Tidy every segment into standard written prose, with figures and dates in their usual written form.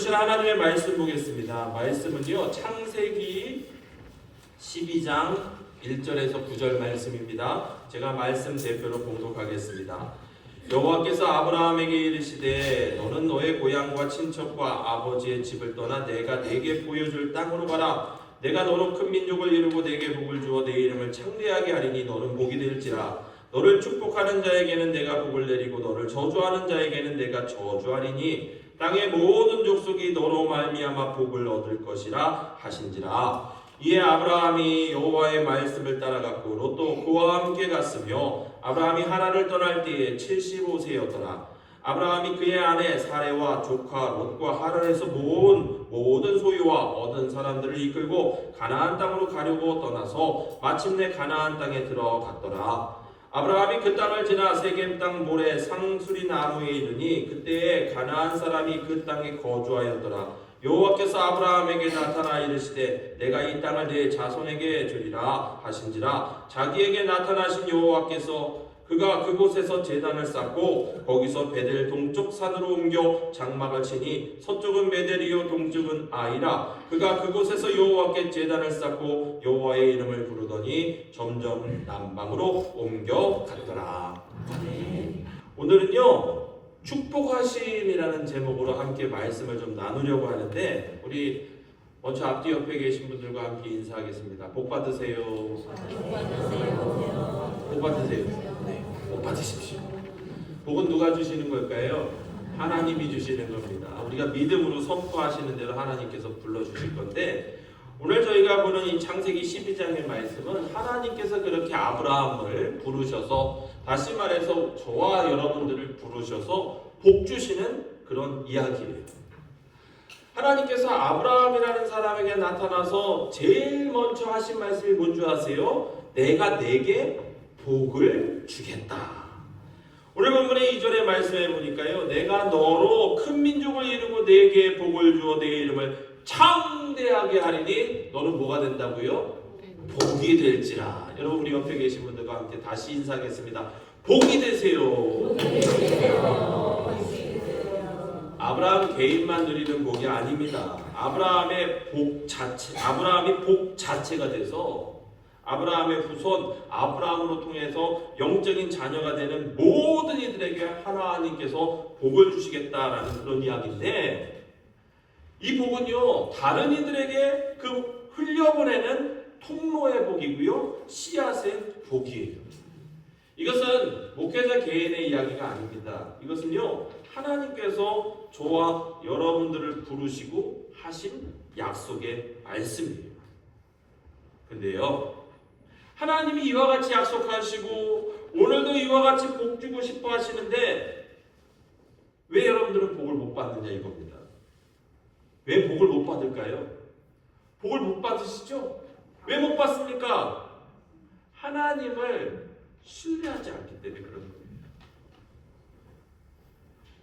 주신 하나님의 말씀 보겠습니다. 말씀은요, 창세기 12장 1절에서 9절 말씀입니다. 제가 말씀 대표로 봉독하겠습니다. 여호와께서 아브라함에게 이르시되 너는 너의 고향과 친척과 아버지의 집을 떠나 내가 네게 보여줄 땅으로 가라. 내가 너로 큰 민족을 이루고 네게 복을 주어 네 이름을 창대하게 하리니 너는 복이 될지라. 너를 축복하는 자에게는 내가 복을 내리고 너를 저주하는 자에게는 내가 저주하리니 땅의 모든 족속이 너로 말미암아 복을 얻을 것이라 하신지라. 이에 아브라함이 여호와의 말씀을 따라갔고 롯도 그와 함께 갔으며 아브라함이 하란을 떠날 때에 75세였더라. 아브라함이 그의 아내 사레와 조카 롯과 하란에서 모은 모든 소유와 얻은 사람들을 이끌고 가나안 땅으로 가려고 떠나서 마침내 가나안 땅에 들어갔더라. 아브라함이 그 땅을 지나 세겜 땅 모래 상수리 나무에 이르니 그때에 가나안 사람이 그 땅에 거주하였더라. 여호와께서 아브라함에게 나타나 이르시되 내가 이 땅을 네 자손에게 주리라 하신지라. 자기에게 나타나신 여호와께서 그가 그곳에서 제단을 쌓고 거기서 베델 동쪽 산으로 옮겨 장막을 치니 서쪽은 베델이요 동쪽은 아이라. 그가 그곳에서 여호와께 제단을 쌓고 여호와의 이름을 부르더니 점점 남방으로 옮겨갔더라. 오늘은요 축복하심이라는 제목으로 함께 말씀을 좀 나누려고 하는데 우리 먼저 앞뒤 옆에 계신 분들과 함께 인사하겠습니다. 복 받으세요. 복 받으세요. 복 받으세요. 네, 복 받으십시오. 복은 누가 주시는 걸까요? 하나님이 주시는 겁니다. 우리가 믿음으로 선포하시는 대로 하나님께서 불러주실 건데 오늘 저희가 보는 이 창세기 12장의 말씀은 하나님께서 그렇게 아브라함을 부르셔서 다시 말해서 저와 여러분들을 부르셔서 복 주시는 그런 이야기예요. 하나님께서 아브라함이라는 사람에게 나타나서 제일 먼저 하신 말씀이 뭔지 아세요? 내가 네게 복을 주겠다. 오늘 본문의 2절의 말씀에 보니까요, 내가 너로 큰 민족을 이루고 네게 복을 주어 네 이름을 창대하게 하리니 너는 뭐가 된다고요? 복이 될지라. 여러분 우리 옆에 계신 분들과 함께 다시 인사하겠습니다. 복이 되세요. 복이 되세요. 아브라함 개인만 누리는 복이 아닙니다. 아브라함이 복 자체가 돼서 아브라함의 후손 아브라함으로 통해서 영적인 자녀가 되는 모든 이들에게 하나님께서 복을 주시겠다라는 그런 이야기인데 이 복은요 다른 이들에게 그 흘려보내는 통로의 복이고요 씨앗의 복이에요. 이것은 목회자 개인의 이야기가 아닙니다. 이것은요 하나님께서 저와 여러분들을 부르시고 하신 약속의 말씀이에요. 근데요 하나님이 이와 같이 약속하시고 오늘도 이와 같이 복 주고 싶어 하시는데 왜 여러분들은 복을 못 받느냐 이겁니다. 왜 복을 못 받을까요? 복을 못 받으시죠? 왜 못 받습니까? 하나님을 신뢰하지 않기 때문에 그런 겁니다.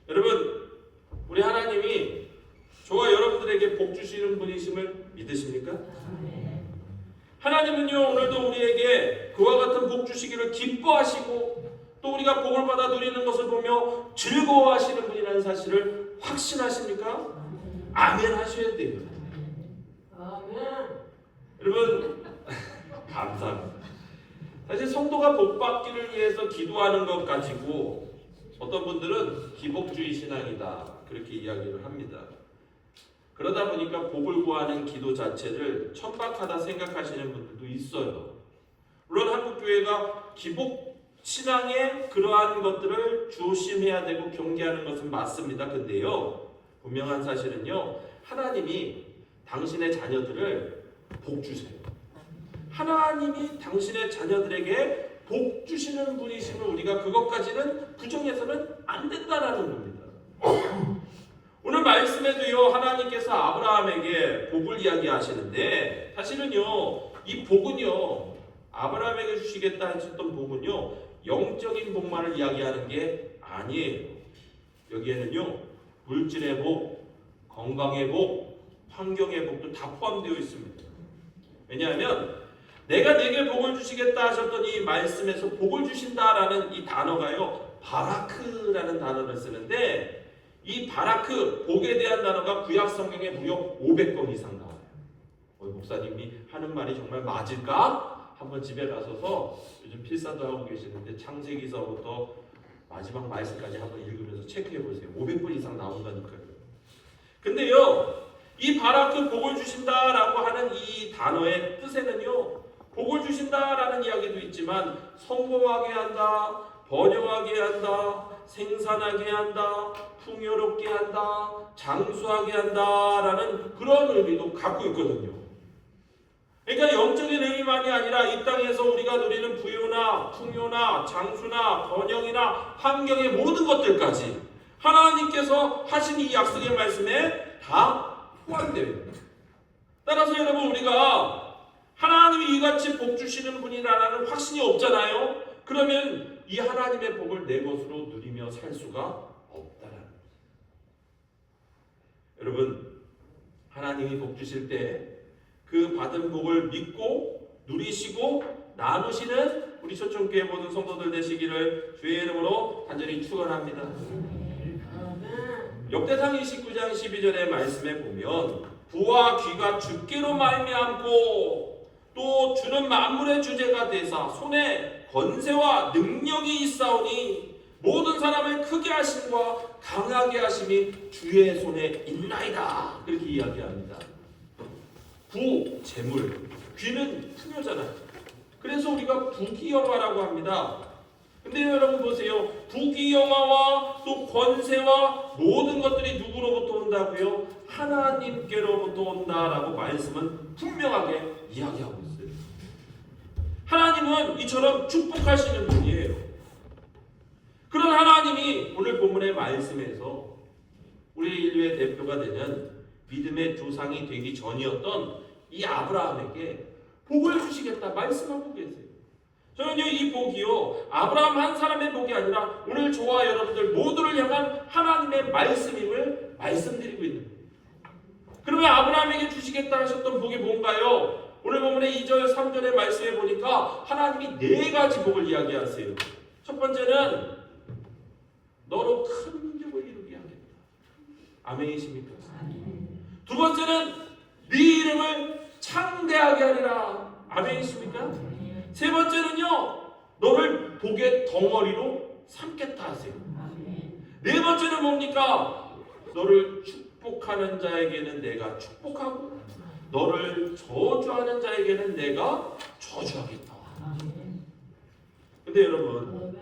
여러분 우리 하나님이 저와 여러분들에게 복 주시는 분이심을 믿으십니까? 하나님은요 오늘도 우리에게 그와 같은 복 주시기를 기뻐하시고 또 우리가 복을 받아 누리는 것을 보며 즐거워하시는 분이라는 사실을 확신하십니까? 아멘 하셔야 돼요. 아멘. 여러분 감사합니다. 사실 성도가 복 받기를 위해서 기도하는 것 가지고 어떤 분들은 기복주의 신앙이다 그렇게 이야기를 합니다. 그러다 보니까 복을 구하는 기도 자체를 천박하다 생각하시는 분들도 있어요. 물론 한국교회가 기복 신앙의 그러한 것들을 조심해야 되고 경계하는 것은 맞습니다. 근데요 분명한 사실은요 하나님이 당신의 자녀들을 복 주세요. 하나님이 당신의 자녀들에게 복 주시는 분이심을 우리가 그것까지는 부정해서는 안 된다라는 겁니다. 오늘 말씀에도요 하나님께서 아브라함에게 복을 이야기하시는데 사실은요 이 복은요 아브라함에게 주시겠다 하셨던 복은요 영적인 복만을 이야기하는 게 아니에요. 여기에는요 물질의 복, 건강의 복, 환경의 복도 다 포함되어 있습니다. 왜냐하면 내가 네게 복을 주시겠다 하셨던 이 말씀에서 복을 주신다라는 이 단어가요 바라크라는 단어를 쓰는데 이 바라크 복에 대한 단어가 구약 성경에 무려 500번 이상 나와요. 목사님이 하는 말이 정말 맞을까? 한번 집에 가셔서 요즘 필사도 하고 계시는데 창세기서부터 마지막 말씀까지 한번 읽으면서 체크해 보세요. 500번 이상 나온다니까요. 근데요, 이 바라크 복을 주신다라고 하는 이 단어의 뜻에는요, 복을 주신다라는 이야기도 있지만 성공하게 한다, 번영하게 한다, 생산하게 한다, 풍요롭게 한다, 장수하게 한다라는 그런 의미도 갖고 있거든요. 그러니까 영적인 의미만이 아니라 이 땅에서 우리가 누리는 부요나 풍요나 장수나 번영이나 환경의 모든 것들까지 하나님께서 하신 이 약속의 말씀에 다 포함되어 있습니다. 따라서 여러분, 우리가 하나님이 이같이 복 주시는 분이라는 확신이 없잖아요. 그러면 이 하나님의 복을 내 것으로 누리며 살 수가 없다라는 거죠. 여러분, 하나님이 복 주실 때 그 받은 복을 믿고 누리시고 나누시는 우리 초청교회 모든 성도들 되시기를 주의 이름으로 간절히 축원합니다. 역대상 29장 12절의 말씀에 보면 부와 귀가 주께로 말미암고 또 주는 만물의 주제가 되사 손에 권세와 능력이 있사오니 모든 사람을 크게 하심과 강하게 하심이 주의 손에 있나이다. 그렇게 이야기합니다. 부, 재물, 귀는 풍요잖아요. 그래서 우리가 부귀영화라고 합니다. 근데 여러분 보세요. 부귀영화와 또 권세와 모든 것들이 누구로부터 온다고요? 하나님께로부터 온다라고 말씀은 분명하게 이야기하고 있어요. 하나님은 이처럼 축복하시는 분이에요. 그런 하나님이 오늘 본문의 말씀에서 우리 인류의 대표가 되는 믿음의 조상이 되기 전이었던 이 아브라함에게 복을 주시겠다 말씀하고 계세요. 저는요, 이 복이요, 아브라함 한 사람의 복이 아니라 오늘 저와 여러분들 모두를 향한 하나님의 말씀임을 말씀드리고 있는 거예요. 그러면 아브라함에게 주시겠다 하셨던 복이 뭔가요? 오늘 본문의 2절, 3절의 말씀에 보니까 하나님이 4가지 복을 이야기하세요. 첫 번째는 너로 큰 민족을 이루게 하겠다. 아멘이십니까? 두 번째는 네 이름을 창대하게 하리라. 아멘이십니까? 세 번째는요, 너를 복의 덩어리로 삼겠다 하세요. 네 번째는 뭡니까? 너를 축복하는 자에게는 내가 축복하고 너를 저주하는 자에게는 내가 저주하겠다. 근데 여러분,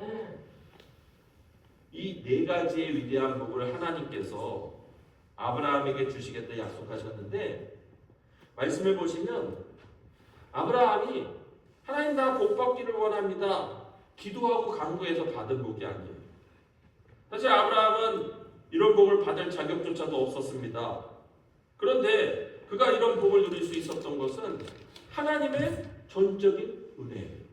이 4가지의 위대한 복을 하나님께서 아브라함에게 주시겠다 약속하셨는데, 말씀을 보시면 아브라함이 하나님 나 복 받기를 원합니다. 기도하고 간구해서 받은 복이 아니에요. 사실 아브라함은 이런 복을 받을 자격조차도 없었습니다. 그런데 그가 이런 복을 누릴 수 있었던 것은 하나님의 전적인 은혜예요.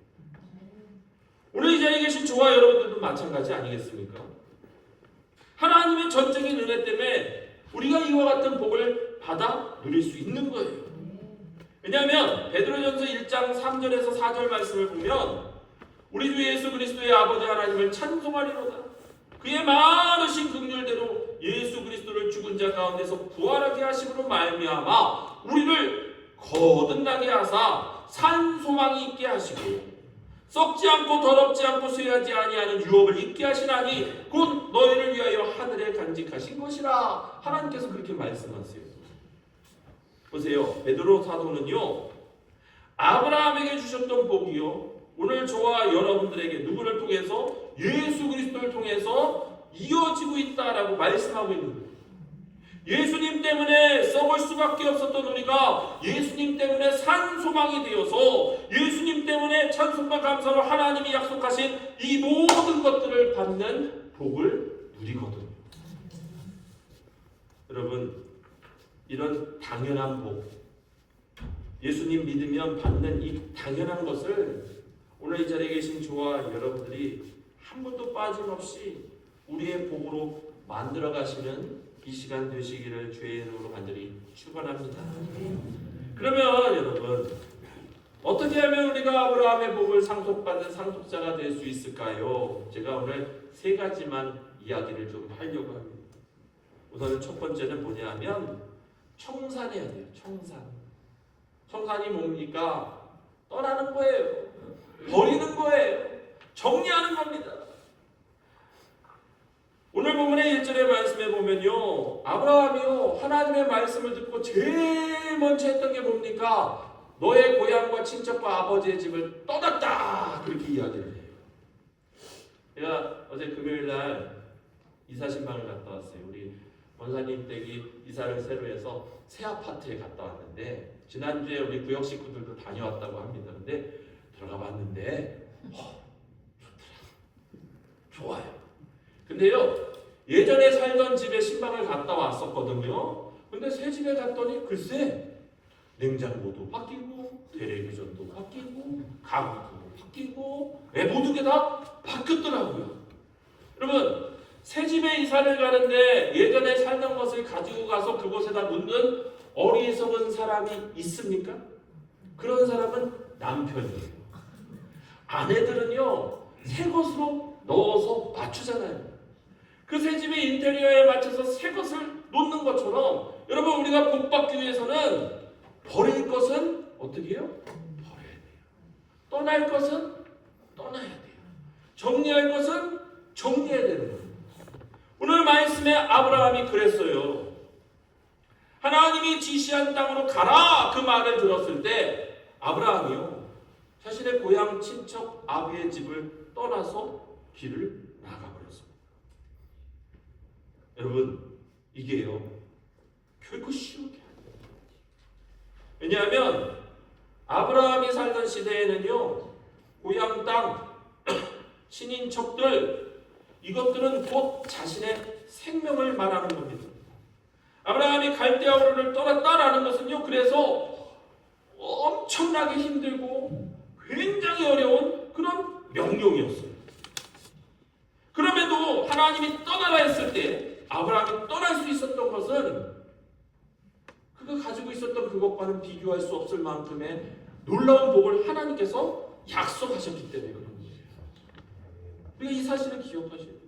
오늘 이 자리에 계신 저와 여러분들도 마찬가지 아니겠습니까? 하나님의 전적인 은혜 때문에 우리가 이와 같은 복을 받아 누릴 수 있는 거예요. 왜냐하면 베드로전서 1장 3절에서 4절 말씀을 보면 우리 주 예수 그리스도의 아버지 하나님을 찬송하리로다. 그의 많으신 긍휼대로 예수 그리스도를 죽은 자 가운데서 부활하게 하심으로 말미암아 우리를 거듭나게 하사 산 소망이 있게 하시고 썩지 않고 더럽지 않고 쇠하지 아니하는 유업을 있게 하시나니 곧 너희를 위하여 하늘에 간직하신 것이라. 하나님께서 그렇게 말씀하세요. 보세요. 베드로 사도는요, 아브라함에게 주셨던 복이요, 오늘 저와 여러분들에게 누구를 통해서? 예수 그리스도를 통해서 이어지고 있다라고 말씀하고 있는 거예요. 예수님 때문에 썩을 수밖에 없었던 우리가 예수님 때문에 산 소망이 되어서 예수님 때문에 찬송과 감사로 하나님이 약속하신 이 모든 것들을 받는 복을 누리거든요. 여러분, 이런 당연한 복, 예수님 믿으면 받는 이 당연한 것을 오늘 이 자리에 계신 저와 여러분들이 한 번도 빠짐없이 우리의 복으로 만들어 가시는 이 시간 되시기를 주의 이름으로 간절히 축원합니다. 그러면 여러분, 어떻게 하면 우리가 아브라함의 복을 상속받은 상속자가 될 수 있을까요? 제가 오늘 3가지만 이야기를 좀 하려고 합니다. 우선은 첫 번째는 뭐냐면 청산해야 돼요. 청산이 뭡니까? 떠나는 거예요. 버리는 거예요. 정리하는 겁니다. 오늘 본문의 1절의 말씀에 보면요, 아브라함이요 하나님의 말씀을 듣고 제일 먼저 했던 게 뭡니까? 너의 고향과 친척과 아버지의 집을 떠났다, 그렇게 이야기를 해요. 제가 어제 금요일날 이사 신방을 갔다 왔어요. 우리 권사님 댁이 이사를 새로 해서 새 아파트에 갔다 왔는데, 지난주에 우리 구역 식구들도 다녀왔다고 합니다. 근데 들어가 봤는데 좋아요. 근데요, 예전에 살던 집에 신방을 갔다 왔었거든요. 근데 새 집에 갔더니 글쎄, 냉장고도 바뀌고 텔레비전도 바뀌고 가구도 바뀌고 모든 게 다 바뀌었더라고요. 여러분, 새 집에 이사를 가는데 예전에 살던 것을 가지고 가서 그곳에다 놓는 어리석은 사람이 있습니까? 그런 사람은 남편이에요. 아내들은요, 새 것으로 넣어서 맞추잖아요. 그 새 집의 인테리어에 맞춰서 새 것을 놓는 것처럼, 여러분, 우리가 복 받기 위해서는 버릴 것은 어떻게 해요? 버려야 돼요. 떠날 것은 떠나야 돼요. 정리할 것은 정리해야 되는 거예요. 오늘 말씀에 아브라함이 그랬어요. 하나님이 지시한 땅으로 가라, 그 말을 들었을 때 아브라함이요, 자신의 고향 친척 아비의 집을 떠나서 길을 나가버렸습니다. 여러분, 이게요, 결코 쉬운 게 아니에요. 왜냐하면 아브라함이 살던 시대에는요, 고향 땅, 친인척들, 이것들은 곧 자신의 생명을 말하는 겁니다. 아브라함이 갈대아우르를 떠났다라는 것은요, 그래서 엄청나게 힘들고 굉장히 어려운 그런 명령이었어요. 그럼에도 하나님이 떠나라 했을 때 아브라함이 떠날 수 있었던 것은 그가 가지고 있었던 그것과는 비교할 수 없을 만큼의 놀라운 복을 하나님께서 약속하셨기 때문에 그런 거예요. 우리가 이 사실을 기억하셔야 돼요.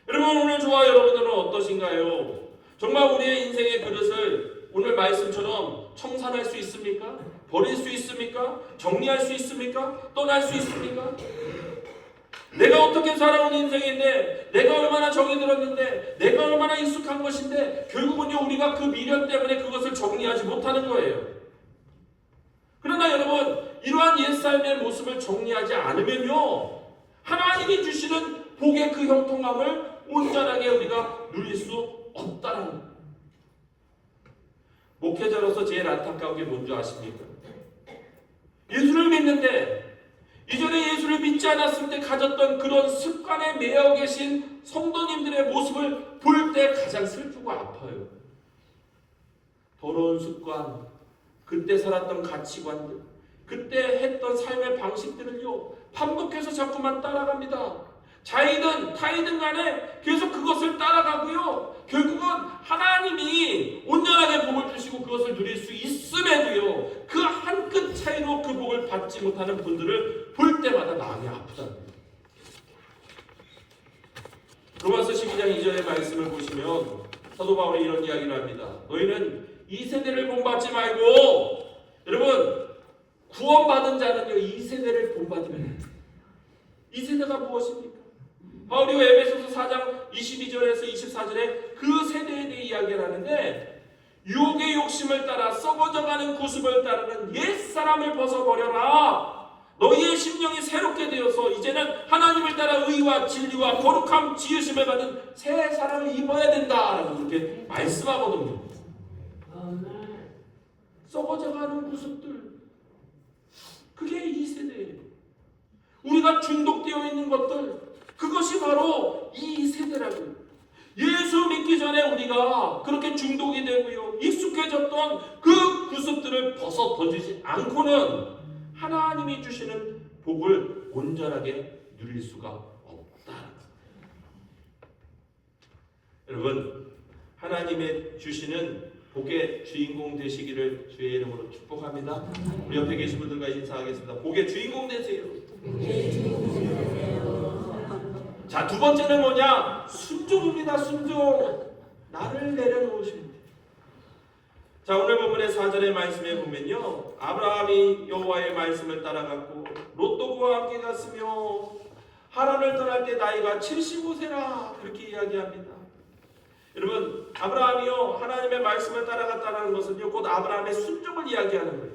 여러분, 오늘 저와 여러분들은 어떠신가요? 정말 우리의 인생의 그릇을 오늘 말씀처럼 청산할 수 있습니까? 버릴 수 있습니까? 정리할 수 있습니까? 떠날 수 있습니까? 내가 어떻게 살아온 인생인데, 내가 얼마나 정이 들었는데, 내가 얼마나 익숙한 것인데, 결국은요, 우리가 그 미련 때문에 그것을 정리하지 못하는 거예요. 그러나 여러분, 이러한 옛삶의 모습을 정리하지 않으면요, 하나님이 주시는 복의 그 형통함을 온전하게 우리가 누릴 수 없다는 거예요. 목회자로서 제일 안타까운 게 뭔지 아십니까? 예수를 믿는데 이전에 예수를 믿지 않았을 때 가졌던 그런 습관에 매여 계신 성도님들의 모습을 볼 때 가장 슬프고 아파요. 더러운 습관, 그때 살았던 가치관들, 그때 했던 삶의 방식들을요, 반복해서 자꾸만 따라갑니다. 자이든 타이든 간에 계속 그것을 따라가고요, 결국은 하나님이 온전하게 복을 주시고 그것을 누릴 수 있음에도요, 그 한 끗 차이로 그 복을 받지 못하는 분들을 볼 때마다 마음이 아프다는 거예요. 로마서 12장 2절의 말씀을 보시면 사도 바울이 이런 이야기를 합니다. 너희는 이 세대를 본받지 말고, 여러분, 구원받은 자는요, 이 세대를 본받으면 돼요. 이 세대가 무엇입니까? 바울이 에베소서 4장 22절에서 24절에 그 세대에 대해 이야기를 하는데, 유혹의 욕심을 따라 썩어져가는 구습을 따르는 옛사람을 벗어버려라. 너희의 심령이 새롭게 되어서 이제는 하나님을 따라 의와 진리와 거룩함 지으심을 받은 새 사람을 입어야 된다라고 그렇게 말씀하거든요. 썩어져가는 구습들, 그게 이 세대예요. 우리가 중독되어 있는 것들, 그것이 바로 이 세대라고요. 예수 믿기 전에 우리가 그렇게 중독이 되고요, 익숙해졌던 그 구습들을 벗어 던지지 않고는 하나님이 주시는 복을 온전하게 누릴 수가 없다. 여러분, 하나님의 주시는 복의 주인공 되시기를 주의 이름으로 축복합니다. 우리 옆에 계신 분들과 인사하겠습니다. 복의 주인공 되세요. 자, 두 번째는 뭐냐? 순종입니다. 순종. 나를 내려놓으십니다. 자, 오늘 본문의 4절의 말씀에 보면요, 아브라함이 여호와의 말씀을 따라갔고 롯도 그와 함께 갔으며 하란을 떠날 때 나이가 75세라 그렇게 이야기합니다. 여러분, 아브라함이요 하나님의 말씀을 따라갔다는 것은요 곧 아브라함의 순종을 이야기하는 거예요.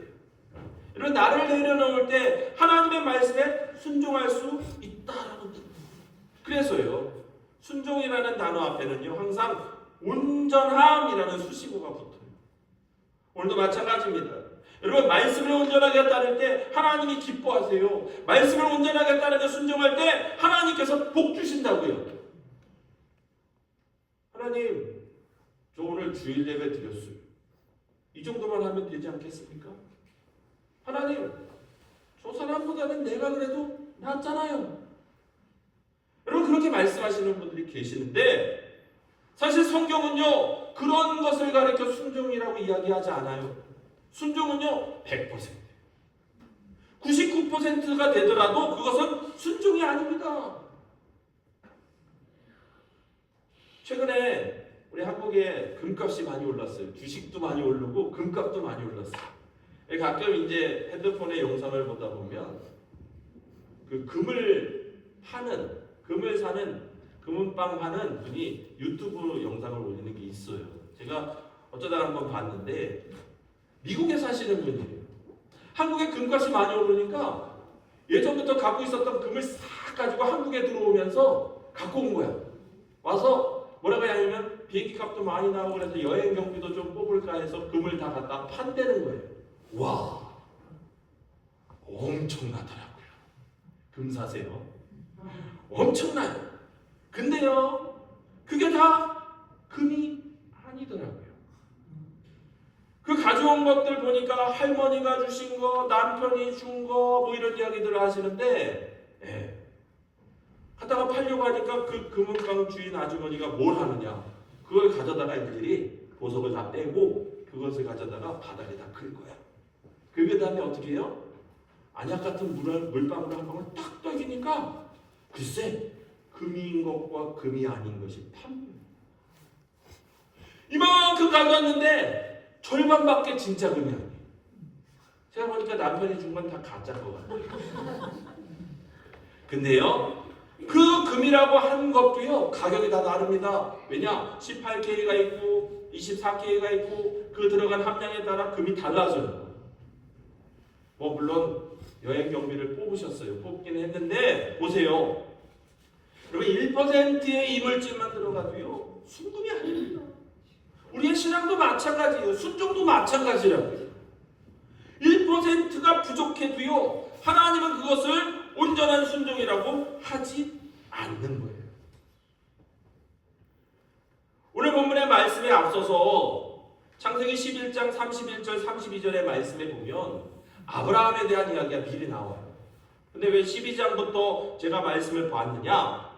여러분, 나를 내려놓을 때 하나님의 말씀에 순종할 수 있다라는 뜻. 그래서요, 순종이라는 단어 앞에는요 항상 온전함이라는 수식어가 붙어요. 오늘도 마찬가지입니다. 여러분, 말씀을 온전하게 따를 때 하나님이 기뻐하세요. 말씀을 온전하게 따르며 순종할 때 하나님께서 복 주신다고요. 하나님, 저 오늘 주일 예배 드렸어요. 이 정도만 하면 되지 않겠습니까? 하나님, 저 사람보다는 내가 그래도 낫잖아요. 여러분, 그렇게 말씀하시는 분들이 계시는데 사실 성경은요 그런 것을 가리켜 순종이라고 이야기하지 않아요. 순종은요 100%, 99%가 되더라도 그것은 순종이 아닙니다. 최근에 우리 한국에 금값이 많이 올랐어요. 주식도 많이 오르고 금값도 많이 올랐어요. 가끔 이제 핸드폰에 영상을 보다 보면 그 금을 사는 금은방 하는 분이 유튜브 영상을 올리는 게 있어요. 제가 어쩌다가 한번 봤는데 미국에 사시는 분이에요. 한국에 금값이 많이 오르니까 예전부터 갖고 있었던 금을 싹 가지고 한국에 들어오면서 갖고 온 거야. 와서 뭐라고 하냐면 비행기 값도 많이 나오고 그래서 여행 경비도 좀 뽑을까 해서 금을 다 갖다 판대는 거예요. 와, 엄청나더라고요. 금 사세요. 엄청나요. 근데요, 그게 다 금이 아니더라고요. 그 가져온 것들 보니까 할머니가 주신 거, 남편이 준 거, 뭐 이런 이야기들을 하시는데, 하다가 팔려고 하니까 그 금은방 주인 아주머니가 뭘 하느냐? 그걸 가져다가 이들이 보석을 다 빼고 그것을 가져다가 바닥에 다 긁은 거야. 그 다음에 어떻게 해요? 안약 같은 물방울을 한 방울 딱 떠기니까 글쎄, 금인 것과 금이 아닌 것이 판명. 이만큼 가져왔는데 절반밖에 진짜 금이 아니에요. 제가 보니까 남편이 준 건 다 가짜인 것 같아요. 근데요, 그 금이라고 하는 것도요 가격이 다 다릅니다. 왜냐? 18K가 있고 24K가 있고 그 들어간 함량에 따라 금이 달라져요. 뭐 물론 여행 경비를 뽑기는 했는데 보세요. 여러분, 1%의 이물질만 들어가도요 순금이 아닙니다. 우리의 신앙도 마찬가지예요. 순종도 마찬가지라고요. 1%가 부족해도요 하나님은 그것을 온전한 순종이라고 하지 않는 거예요. 오늘 본문의 말씀에 앞서서 창세기 11장 31절 32절의 말씀에 보면 아브라함에 대한 이야기가 미리 나와요. 근데 왜 12장부터 제가 말씀을 봤느냐?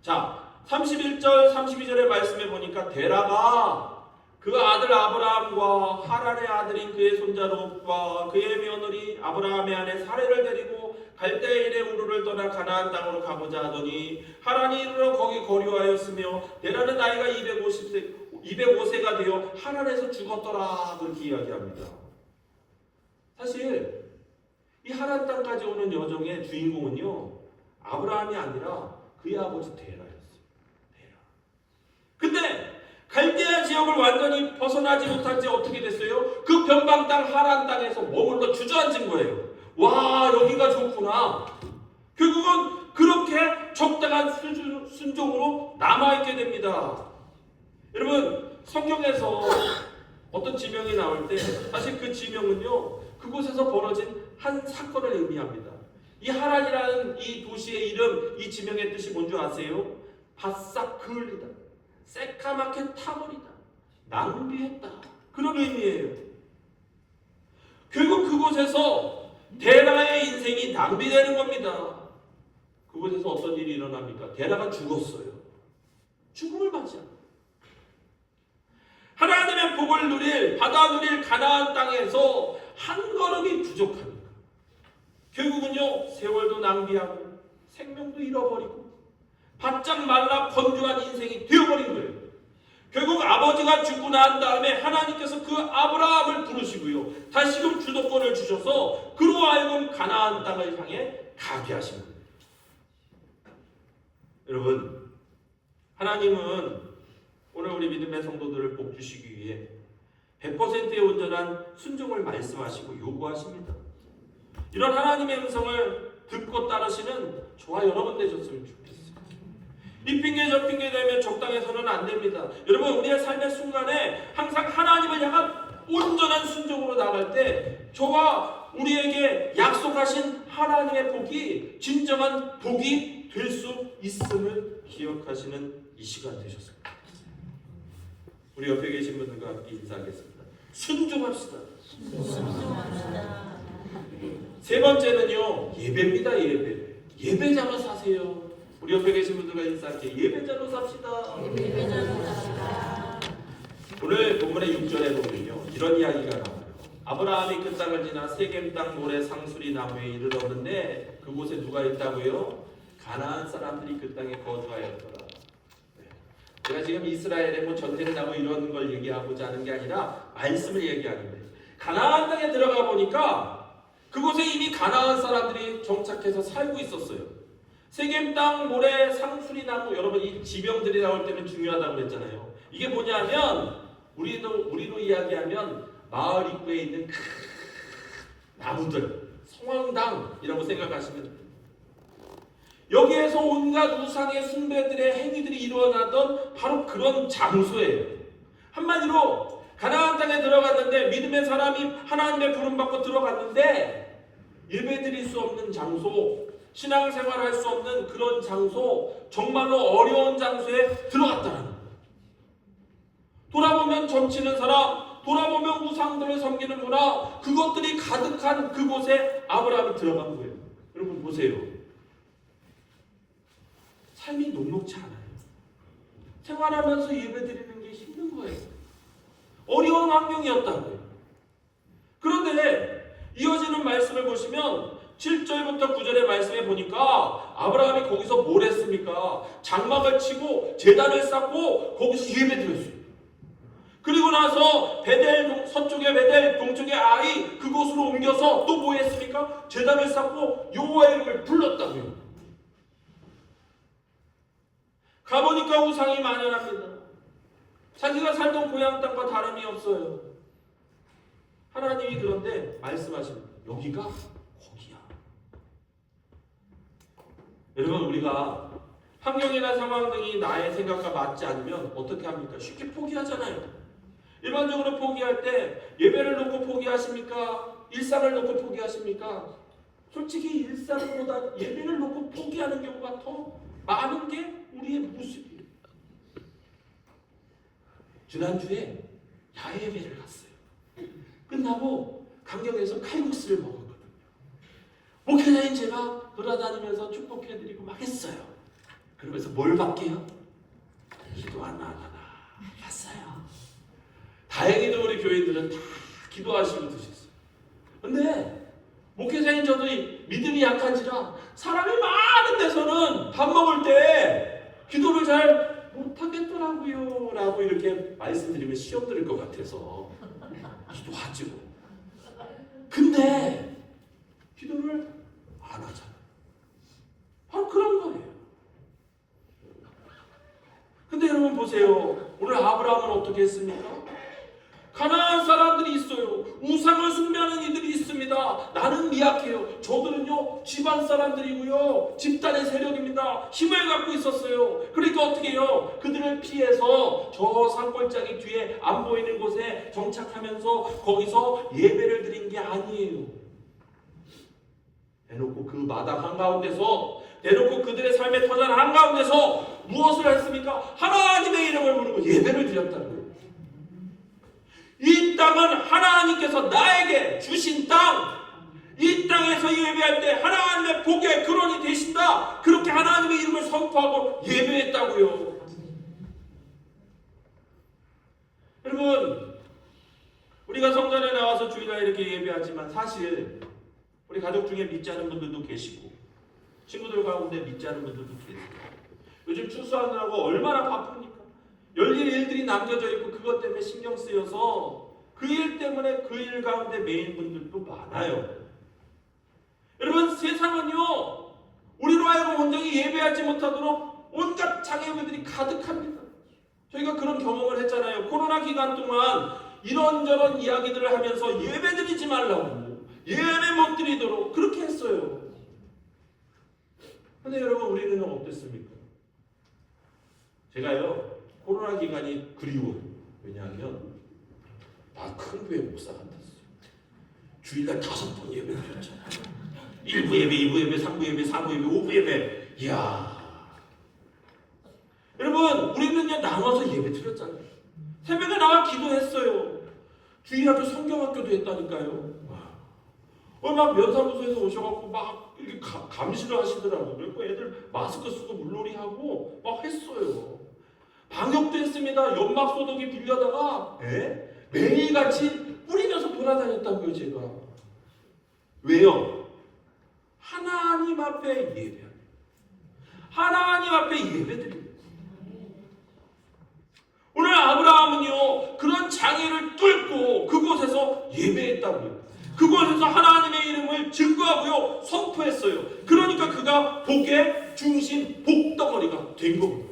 자, 31절 32절의 말씀에 보니까 데라가 그 아들 아브라함과 하란의 아들인 그의 손자 롯과 그의 며느리 아브라함의 아내 사레를 데리고 갈대인의 우르를 떠나 가나안 땅으로 가고자 하더니 하란이 이르러 거기 거류하였으며 데라는 나이가 205세가 되어 하란에서 죽었더라 그렇게 이야기합니다. 사실 이 하란 땅까지 오는 여정의 주인공은요 아브라함이 아니라 그의 아버지 데라였어요. 데라. 근데 갈대아 지역을 완전히 벗어나지 못한 채 어떻게 됐어요? 그 변방 땅 하란 땅에서 머물러 주저앉은 거예요. 와, 여기가 좋구나. 결국은 그렇게 적당한 순종으로 남아있게 됩니다. 여러분, 성경에서 어떤 지명이 나올 때 사실 그 지명은요 그곳에서 벌어진 한 사건을 의미합니다. 이 하란이라는 이 도시의 이름, 이 지명의 뜻이 뭔지 아세요? 바싹 그을리다, 새까맣게 타버리다, 낭비했다, 그런 의미예요. 결국 그곳에서 데라의 인생이 낭비되는 겁니다. 그곳에서 어떤 일이 일어납니까? 데라가 죽었어요. 죽음을 맞이합니다. 하나님의 복을 받아 누릴 가나안 땅에서 한 걸음이 부족합니다. 결국은요 세월도 낭비하고 생명도 잃어버리고 바짝 말라 건조한 인생이 되어버린 거예요. 결국 아버지가 죽고 난 다음에 하나님께서 그 아브라함을 부르시고요. 다시금 주도권을 주셔서 그로 하여금 가나안 땅을 향해 가게 하신 거예요. 여러분, 하나님은 오늘 우리 믿음의 성도들을 복주시기 위해 100%의 온전한 순종을 말씀하시고 요구하십니다. 이런 하나님의 음성을 듣고 따르시는 저와 여러분 되셨으면 좋겠어요. 이 핑계 저 핑계 대면 적당해서는 안 됩니다. 여러분, 우리의 삶의 순간에 항상 하나님을 향한 온전한 순종으로 나갈 때 저와 우리에게 약속하신 하나님의 복이 진정한 복이 될 수 있음을 기억하시는 이 시간 되셨습니다. 우리 옆에 계신 분들과 함께 인사하겠습니다. 순종합시다. 세 번째는요, 예배입니다. 예배자로 사세요. 우리 옆에 계신 분들과 인사할게요. 예배자로 삽시다. 오늘 본문의 6절에 보면요, 이런 이야기가 나와요. 아브라함이 그 땅을 지나 세겜 땅 모래 상수리 나무에 이르렀는데 그곳에 누가 있다고요? 가나안 사람들이 그 땅에 거주하였더라. 제가 지금 이스라엘의 뭐 전쟁을 나고 이런 걸 얘기하고자 하는 게 아니라 말씀을 얘기하는 거예요. 가나안 땅에 들어가 보니까 그곳에 이미 가나안 사람들이 정착해서 살고 있었어요. 세겜 땅 모래 상수리 나무, 여러분 이 지명들이 나올 때는 중요하다고 그랬잖아요. 이게 뭐냐면 우리로 이야기하면 마을 입구에 있는 큰 나무들, 성황당이라고 생각하시면 돼요. 여기에서 온갖 우상의 숭배들의 행위들이 일어나던 바로 그런 장소예요. 한마디로 가나안 땅에 들어갔는데 믿음의 사람이 하나님의 부름받고 들어갔는데 예배드릴 수 없는 장소, 신앙생활할 수 없는 그런 장소, 정말로 어려운 장소에 들어갔다는 거예요. 돌아보면 점치는 사람, 돌아보면 우상들을 섬기는 문화, 그것들이 가득한 그곳에 아브라함이 들어간 거예요. 여러분 보세요. 삶이 녹록지 않아요. 생활하면서 예배드리는 게 힘든 거예요. 어려운 환경이었다고요. 그런데 이어지는 말씀을 보시면 7절부터 9절의 말씀에 보니까 아브라함이 거기서 뭘 했습니까? 장막을 치고 제단을 쌓고 거기서 예배드렸어요. 그리고 나서 베델 서쪽의 베델 동쪽의 아이 그곳으로 옮겨서 또 뭐 했습니까? 제단을 쌓고 여호와의 이름을 불렀다고요. 가보니까 우상이 만연합니다. 자기가 살던 고향 땅과 다름이 없어요. 하나님이 그런데 말씀하십니다. 여기가 거기야. 여러분, 우리가 환경이나 상황 등이 나의 생각과 맞지 않으면 어떻게 합니까? 쉽게 포기하잖아요. 일반적으로 포기할 때 예배를 놓고 포기하십니까? 일상을 놓고 포기하십니까? 솔직히 일상보다 예배를 놓고 포기하는 경우가 더 많은 게 우리의 모습이에요. 지난주에 야외 예배를 갔어요. 끝나고 강경에서 칼국수를 먹었거든요. 목회자인 제가 돌아다니면서 축복해드리고 막 했어요. 그러면서 뭘 받게요? 기도 안 하나 봤어요. 다행히도 우리 교인들은 다 기도하시고 드셨어요. 근데 목회자인 저도 믿음이 약한지라 사람이 많은 데서는 밥 먹을 때 기도를 잘 못하겠더라고요 라고 이렇게 말씀드리면 시험 들을 것 같아서 기도하죠. 근데 기도를 안 하잖아요. 바로 그런 거예요. 근데 여러분 보세요. 오늘 아브라함은 어떻게 했습니까? 가나안 사람들이 있어요. 우상을 숭배하는 이들이 있습니다. 나는 미약해요. 저들은요 집안 사람들이고요 집단의 세력입니다. 힘을 갖고 있었어요. 그러니까 어떻게 해요? 그들을 피해서 저 산골짜기 뒤에 안 보이는 곳에 정착하면서 거기서 예배를 드린 게 아니에요. 대놓고 그 마당 한가운데서, 대놓고 그들의 삶의 터전 한가운데서 무엇을 했습니까? 하나님의 이름을 부르고 예배를 드렸다는 거예요. 이 땅은 하나님께서 나에게 주신 땅, 이 땅에서 예배할 때 하나님의 복의 근원이 되신다. 그렇게 하나님의 이름을 선포하고 예배했다고요. 여러분, 우리가 성전에 나와서 주일날 이렇게 예배하지만 사실 우리 가족 중에 믿지 않는 분들도 계시고 친구들 가운데 믿지 않는 분들도 계세요. 요즘 추수하느라고 얼마나 바쁩니까? 열일 일들이 남겨져 있고 그것 때문에 신경 쓰여서 그 일 때문에 그 일 가운데 매인 분들도 많아요. 여러분, 세상은요, 우리로 하여금 온전히 예배하지 못하도록 온갖 장애물들이 가득합니다. 저희가 그런 경험을 했잖아요. 코로나 기간 동안 이런저런 이야기들을 하면서 예배 드리지 말라고, 예배 못 드리도록 그렇게 했어요. 근데 여러분, 우리는 어땠습니까? 제가요, 코로나 기간이 그리워요. 왜냐하면 나 큰 교회 목사 같았어요. 주일날 5번 예배 드렸잖아요. 1부 예배, 2부 예배, 3부 예배, 4부 예배, 5부 예배. 이야. 여러분, 우리는요, 나눠서 예배 드렸잖아요. 새벽에 나와 기도했어요. 주일학교 성경학교도 했다니까요. 막 면사무소에서 오셔갖고 막 이렇게 감시를 하시더라고요. 그리고 애들 마스크 쓰고 물놀이 하고 막 했어요. 방역도 했습니다. 연막 소독기 빌려다가 매일같이 뿌리면서 돌아다녔다고요, 제가. 왜요? 하나님 앞에 예배. 하나님 앞에 예배드립니다. 오늘 아브라함은요, 그런 장애를 뚫고 그곳에서 예배했다고요. 그곳에서 하나님의 이름을 증거하고요, 선포했어요. 그러니까 그가 복의 중심, 복덩어리가 된 겁니다.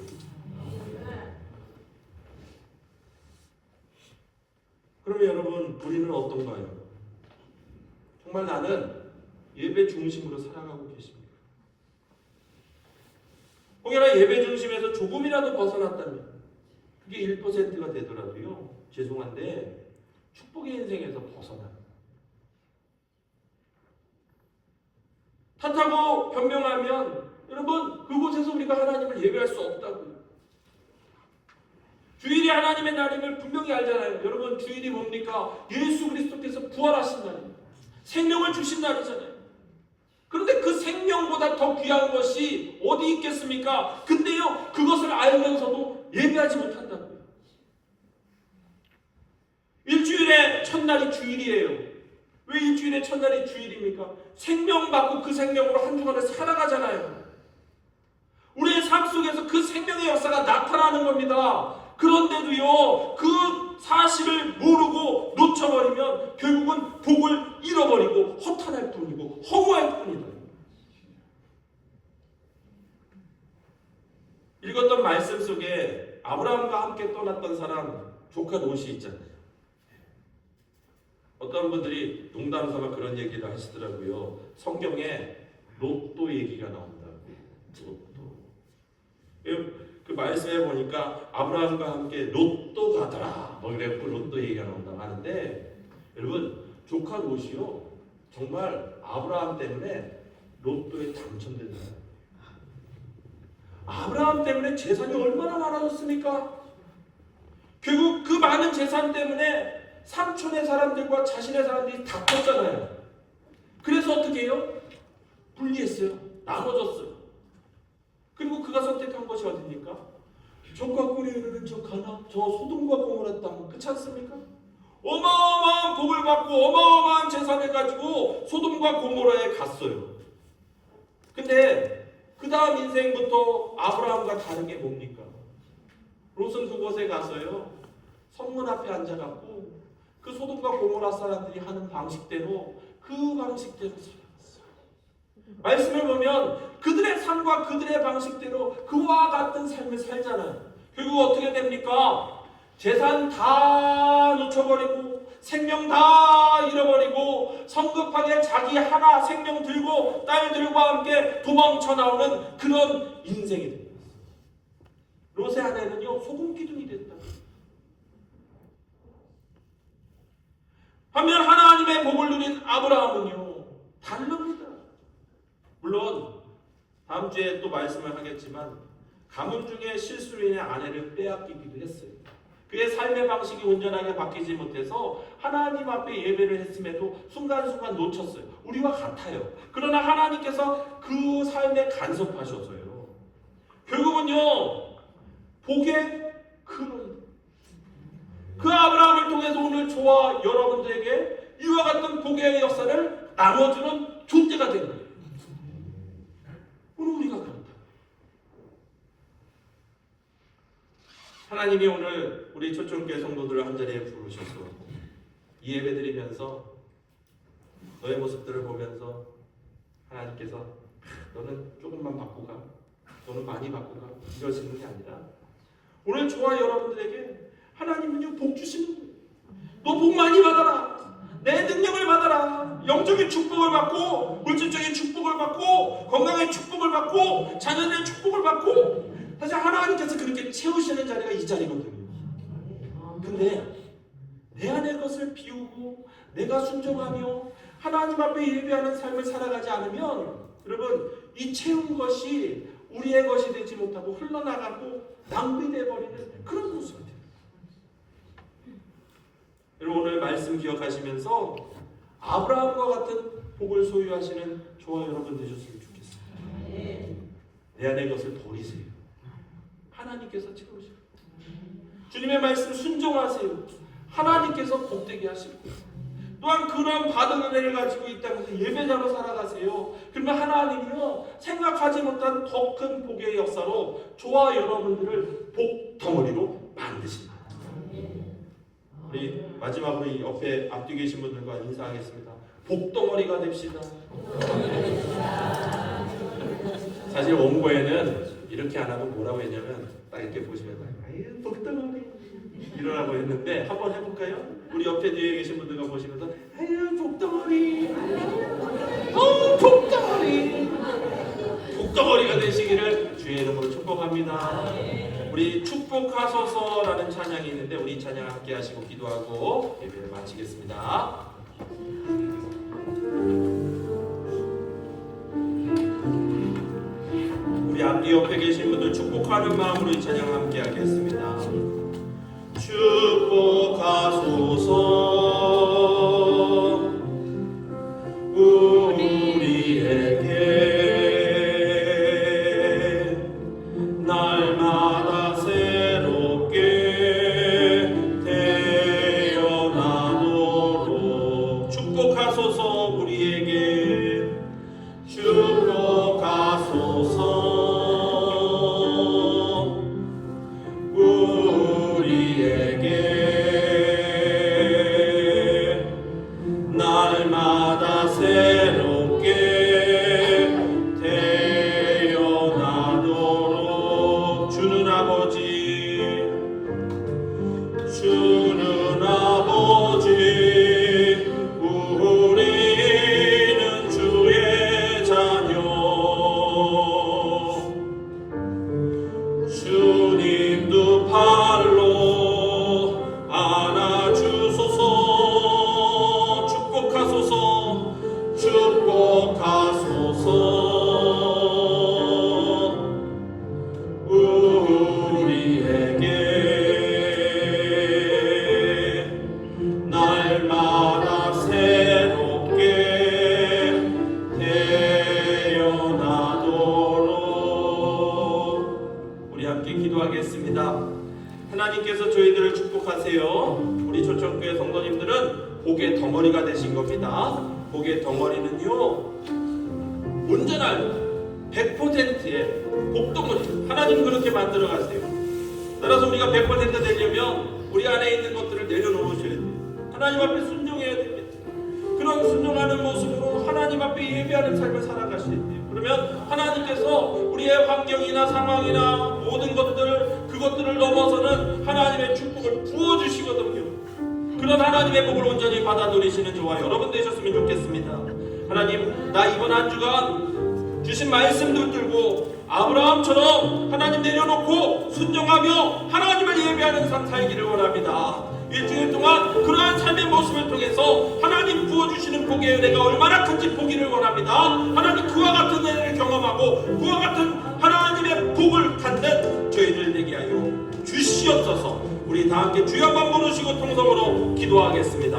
그러면 여러분, 우리는 어떤가요? 정말 나는 예배 중심으로 살아가고 계십니까? 혹여나 예배 중심에서 조금이라도 벗어났다면 그게 1%가 되더라도요, 죄송한데 축복의 인생에서 벗어나요. 탓하고 변명하면 여러분, 그곳에서 우리가 하나님을 예배할 수 없다고요. 주일이 하나님의 날임을 분명히 알잖아요. 여러분, 주일이 뭡니까? 예수 그리스도께서 부활하신 날입니다. 생명을 주신 날이잖아요. 그런데 그 생명보다 더 귀한 것이 어디 있겠습니까? 근데요, 그것을 알면서도 예배하지 못한다고요. 일주일의 첫날이 주일이에요. 왜 일주일의 첫날이 주일입니까? 생명 받고 그 생명으로 한 주간을 살아가잖아요. 우리의 삶 속에서 그 생명의 역사가 나타나는 겁니다. 그런데도요, 그 사실을 모르고 놓쳐버리면 결국은 복을 잃어버리고 허탄할 뿐이고 허무할 뿐이다. 읽었던 말씀 속에 아브라함과 함께 떠났던 사람 조카 롯이 있잖아요. 어떤 분들이 농담삼아 그런 얘기를 하시더라고요. 성경에 로또 얘기가 나온다고. 로또. 그 말씀에 보니까 아브라함과 함께 로또 가더라. 뭐 그래갖고 로또 얘기가 나온다고 하는데, 여러분, 조카 롯이요, 정말 아브라함 때문에 로또에 당첨된 사람. 아브라함 때문에 재산이 얼마나 많아졌습니까? 결국 그 많은 재산 때문에 삼촌의 사람들과 자신의 사람들이 다퉜잖아요. 그래서 어떻게 해요? 분리했어요. 나눠졌어요. 그리고 그가 선택한 것이 어디입니까? 적과 꿀이 흐르는 저 가나, 저 소돔과 고모라 땅, 그렇지 않습니까? 어마어마한 복을 받고 어마어마한 재산을 가지고 소돔과 고모라에 갔어요. 근데 그 다음 인생부터 아브라함과 다른 게 뭡니까? 롯은 그곳에 가서요, 성문 앞에 앉아갖고 그 소돔과 고모라 사람들이 하는 방식대로 그 방식대로 살아갔어요. 말씀을 보면 그들의 삶과 그들의 방식대로 그와 같은 삶을 살잖아요. 결국 어떻게 됩니까? 재산 다 놓쳐버리고 생명 다 잃어버리고 성급하게 자기 하나 생명 들고 딸들과 함께 도망쳐 나오는 그런 인생이 됩니다. 롯의 아내는요, 소금 기둥이 됐다. 반면 하나님의 복을 누린 아브라함은요, 다릅니다. 물론 다음 주에 또 말씀을 하겠지만 가문 중에 실수로 인해 아내를 빼앗기기도 했어요. 그의 삶의 방식이 온전하게 바뀌지 못해서 하나님 앞에 예배를 했음에도 순간순간 놓쳤어요. 우리와 같아요. 그러나 하나님께서 그 삶에 간섭하셔서요, 결국은요, 복의 근원, 그 아브라함을 통해서 오늘 저와 여러분들에게 이와 같은 복의 역사를 나눠주는 존재가 된 거예요. 오늘 우리가 그렇다. 하나님이 오늘 우리 초청교회 성도들을 한자리에 부르셔서 이 예배 드리면서 너의 모습들을 보면서 하나님께서 너는 조금만 받고 가, 너는 많이 받고 가, 이러시는 게 아니라 오늘 저와 여러분들에게 하나님은요 복 주시는 거예요. 너 복 많이 받아라. 내 능력을 받아라. 영적인 축복을 받고, 물질적인 축복을 받고, 건강의 축복을 받고, 자녀들의 축복을 받고, 사실 하나님께서 그렇게 채우시는 자리가 이 자리거든요. 근데 내 안의 것을 비우고 내가 순종하며 하나님 앞에 예배하는 삶을 살아가지 않으면 여러분 이 채운 것이 우리의 것이 되지 못하고 흘러나가고 낭비되어 버리는 그런 모습이 돼요. 여러분 오늘 말씀 기억하시면서 아브라함과 같은 복을 소유하시는 저와 여러분 되셨으면 좋겠습니다. 내 안의 것을 버리세요. 하나님께서 채우시고 주님의 말씀 순종하세요. 하나님께서 복되게 하시고 또한 그런 받은 은혜를 가지고 이 땅에서 예배자로 살아가세요. 그러면 하나님이요 생각하지 못한 더 큰 복의 역사로 저와 여러분들을 복 덩어리로 만드십니다. 우리 마지막으로 이 옆에 앞뒤 계신 분들과 인사하겠습니다. 복덩어리가 됩시다. 사실 원고에는 이렇게 안 하고 뭐라고 했냐면 딱 이렇게 보시면 아유 복덩어리 이러라고 했는데 한번 해볼까요? 우리 옆에 뒤에 계신 분들과 보시면서 아유 복덩어리 복덩어리 복덩어리가 되시기를 주의 이름으로 축복합니다. 우리 축복하소서라는 찬양이 있는데 우리 이 찬양 함께 하시고 기도하고 예배를 마치겠습니다. 우리 앞뒤 옆에 계신 분들 축복하는 마음으로 이 찬양 함께 하겠습니다. 축복하소서 우리에게 날마다 새롭게 태어나도록 축복하소서 우리에게 축복하소서 날마다 새롭게 태어나도록 주는 아버지 우리는 주의 자녀 주님도 팔로 안아주소서 축복하소서 우리에게 날마다 새롭게 태어나도록 우리 함께 기도하겠습니다. 하나님께서 저희들을 축복하세요. 우리 초청교회 성도님들은 복의 덩어리가 되신 겁니다. 복의 덩어리는요 온전한 100%의 복덩어리 하나님 그렇게 만들어 가세요. 따라서 우리가 100% 되려면 우리 안에 있는 것들을 내려놓으셔야 돼요. 하나님 앞에 순종해야 됩니다. 그런 순종하는 모습으로 하나님 앞에 예배하는 삶을 살아가셔야 돼요. 그러면 하나님께서 우리의 환경이나 상황이나 모든 그것들을 넘어서는 하나님의 축복을 부어주시거든요. 그런 하나님의 복을 온전히 받아 누리시는 저와 여러분 되셨으면 좋겠습니다. 하나님 나 이번 한 주간 주신 말씀들 들고 아브라함처럼 하나님 내려놓고 순종하며 하나님을 예배하는 삶 살기를 원합니다. 일주일 동안 그러한 삶의 모습을 통해서 하나님 부어주시는 복의 은혜가 얼마나 큰지 보기를 원합니다. 하나님 그와 같은 은혜를 경험하고 그와 같은 하나님의 복을 갖는 저희들 되게 하여 주시옵소서. 우리 다 함께 주여 한번 부르시고 통성으로 기도하겠습니다.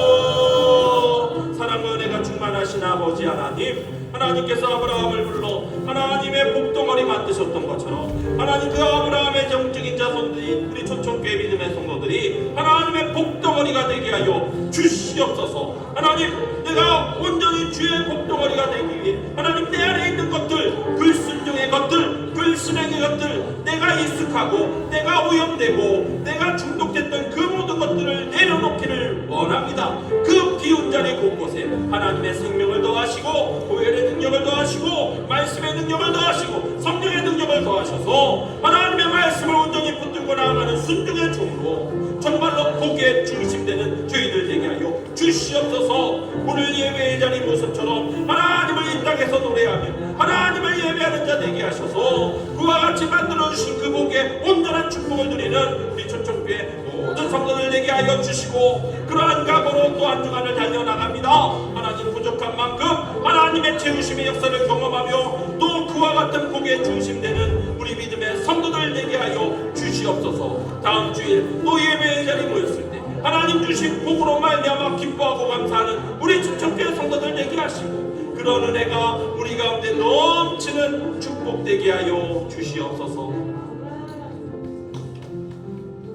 주여 사랑과 은혜가 충만하신 아버지 하나님께서 아브라함을 불러 하나님의 복덩어리 만드셨던 것처럼 하나님 그 아브라함의 정적인 자손들이 우리 초청교회 믿음의 성도들이 하나님의 복덩어리가 되게 하여 주시옵소서. 하나님 내가 온전히 주의 복덩어리가 되기 위해 하나님 내 안에 있는 것들 불순종의 것들 신앙의 것들, 내가 익숙하고 내가 오염되고 내가 중독됐던 그 모든 것들을 내려놓기를 원합니다. 그 비운 자리 곳곳에 하나님의 생명을 더하시고 보혈의 능력을 더하시고 말씀의 능력을 더하시고 성령의 능력을 더하셔서 하나님의 말씀을 온전히 붙들고 나아가는 순종의 종으로 정말로 복의 중심되는 저희들 되게 하여 주시옵소서. 오늘 예배의 자리 모습처럼 하나님을 이 땅에서 노래하며 하나님을 예배하는 자 되게 하셔서 그와 같이 만들어주신 그 복의 온전한 축복을 누리는 우리 초청교회 모든 성도들 되게 하여 주시고 그러한 각오로 또 한 주간을 달려나갑니다. 하나님 부족한 만큼 하나님의 채우심의 역사를 경험하며 또 그와 같은 복의 중심되는 우리 믿음의 성도들 되게 하여 주시옵소서. 다음 주일 또 예배의 자리 모였을 때 하나님 주신 복으로 말미암아 기뻐하고 감사하는 우리 초청교회 성도들 되게 하시고 그런 은혜가 우리 가운데 넘치는 축복되게 하여 주시옵소서.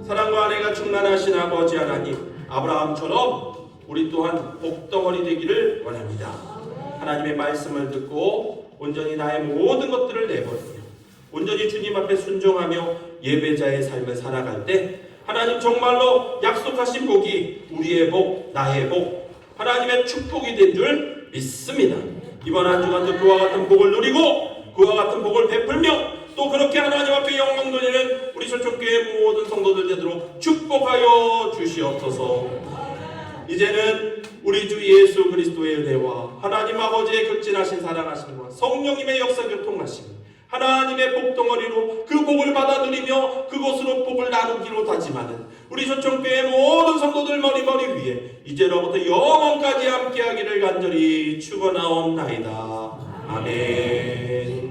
사랑과 은혜가 충만하신 아버지 하나님, 아브라함처럼 우리 또한 복덩어리 되기를 원합니다. 하나님의 말씀을 듣고 온전히 나의 모든 것들을 내버리며 온전히 주님 앞에 순종하며 예배자의 삶을 살아갈 때 하나님 정말로 약속하신 복이 우리의 복, 나의 복, 하나님의 축복이 된 줄 믿습니다. 이번 한 주간도 그와 같은 복을 누리고 그와 같은 복을 베풀며 또 그렇게 하나님 앞에 영광 돌리는 우리 소촉교회 모든 성도들 되도록 축복하여 주시옵소서. 이제는 우리 주 예수 그리스도의 은혜와 하나님 아버지의 극진하신 사랑하심과 성령님의 역사 교통하심 하나님의 복덩어리로 그 복을 받아 누리며 그곳으로 복을 나누기로 다짐하는 우리 소청교회 모든 성도들 머리머리 위에 이제로부터 영원까지 함께하기를 간절히 축원하옵나이다. 아멘.